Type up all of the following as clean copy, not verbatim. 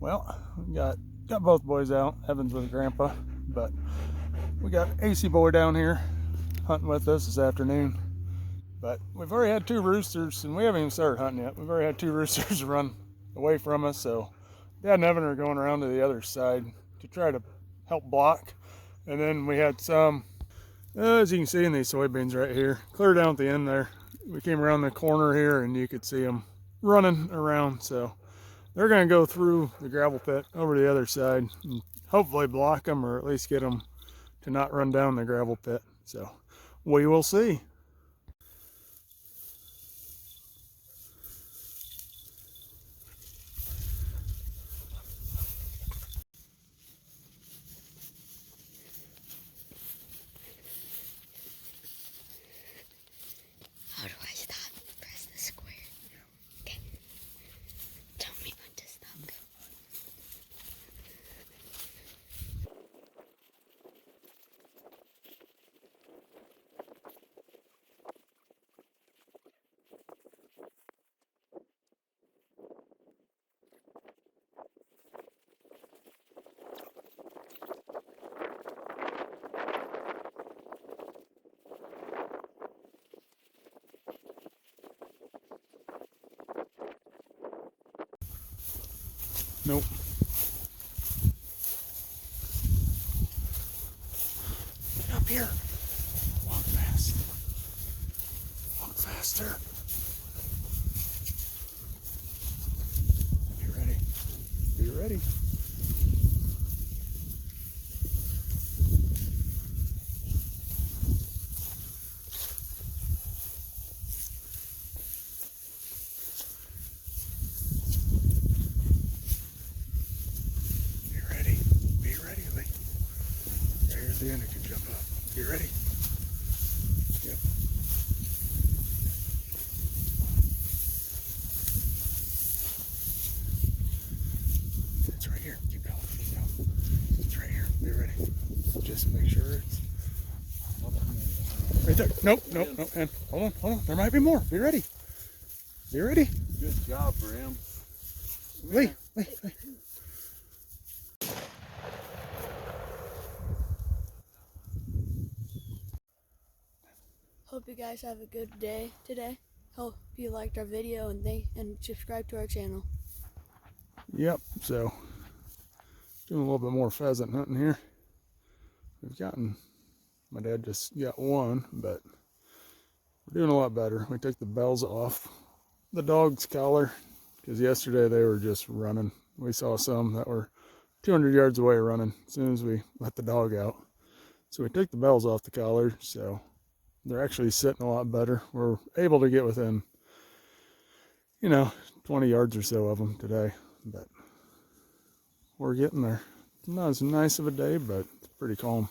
Well, we got both boys out. Evan's with Grandpa, but we got AC boy down here hunting with us this afternoon. But we've already had two roosters, and we haven't even started hunting yet. We've already had two roosters run away from us, so Dad and Evan are going around to the other side to try to help block. And then we had some, as you can see in these soybeans right here, clear down at the end there. We came around the corner here, and you could see them running around, so they're going to go through the gravel pit over to the other side and hopefully block them, or at least get them to not run down the gravel pit. So we will see. How do I stop? Press the square. Okay. Tell me when to stop. Nope. Get up here. Walk fast. Walk faster. Be ready. Be ready. Be ready. Be ready, Lee. Right here at the end, it can jump up. Be ready. Yep. It's right here. Keep going. Keep going. It's right here. Be ready. Just make sure it's right there. Nope, nope, nope. And hold on, hold on. There might be more. Be ready. Be ready. Good job for him. Lee, Lee, Lee. Hope you guys have a good day today. Hope you liked our video and subscribe to our channel. Yep, so doing a little bit more pheasant hunting here. We've gotten, my dad just got one, but we're doing a lot better. We took the bells off the dog's collar because yesterday they were just running. We saw some that were 200 yards away running as soon as we let the dog out. So we took the bells off the collar, so they're actually sitting a lot better. We're able to get within, 20 yards or so of them today, but we're getting there. It's not as nice of a day, but it's pretty calm,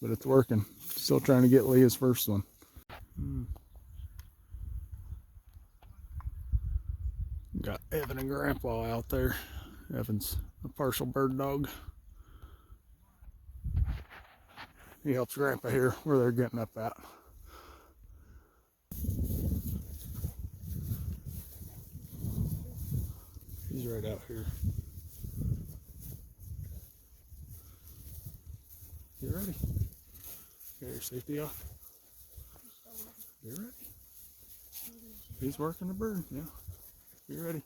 but it's working. Still trying to get Lee his first one. Got Evan and Grandpa out there. Evan's a partial bird dog. He helps Grandpa here where they're getting up at. He's right out here. You ready? Got your safety off? You ready? He's working the bird, yeah. Be ready.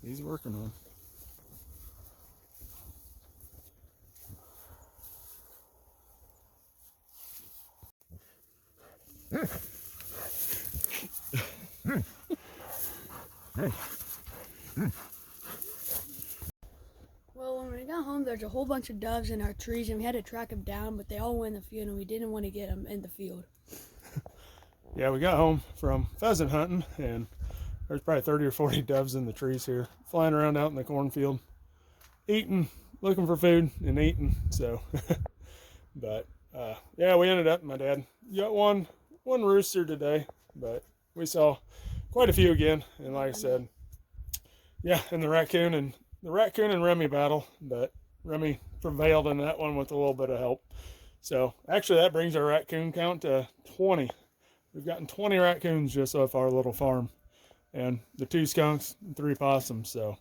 He's working on. Well, when we got home, there's a whole bunch of doves in our trees, and we had to track them down, but they all went in the field, and we didn't want to get them in the field. Yeah, we got home from pheasant hunting, and there's probably 30 or 40 doves in the trees here, flying around out in the cornfield, eating, looking for food, and eating. So, but yeah, we ended up. My dad got one rooster today, but we saw quite a few again. And like I said, yeah, and the raccoon and Remy battle, but Remy prevailed in that one with a little bit of help. So actually, that brings our raccoon count to 20 we've gotten 20 raccoons just off our little farm, and the 2 skunks and 3 possums. So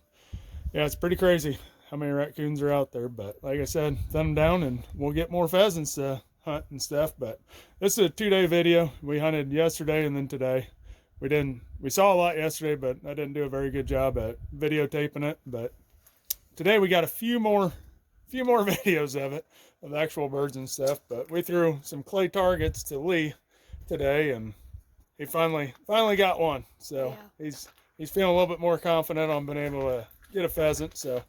yeah, it's pretty crazy how many raccoons are out there. But like I said, thumb down and we'll get more pheasants to hunt and stuff. But this is a 2-day video. We hunted yesterday and then today. We saw a lot yesterday, but I didn't do a very good job at videotaping it. But today we got a few more videos of it, of the actual birds and stuff. But we threw some clay targets to Lee today, and he finally got one. So yeah, he's feeling a little bit more confident on being able to get a pheasant. So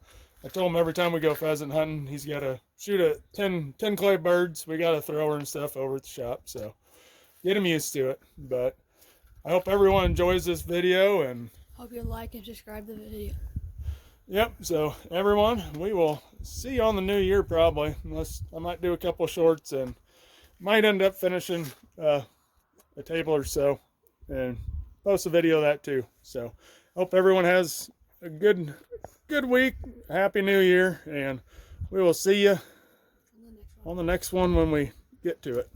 I told him every time we go pheasant hunting, he's got to shoot at 10 clay birds. We got a thrower and stuff over at the shop, so get him used to it. But I hope everyone enjoys this video, and hope you like and subscribe to the video. Yep, so everyone, we will see you on the new year probably, unless I might do a couple shorts and might end up finishing a table or so and post a video of that too. So hope everyone has a good week, happy new year, and we will see you on the next one when we get to it.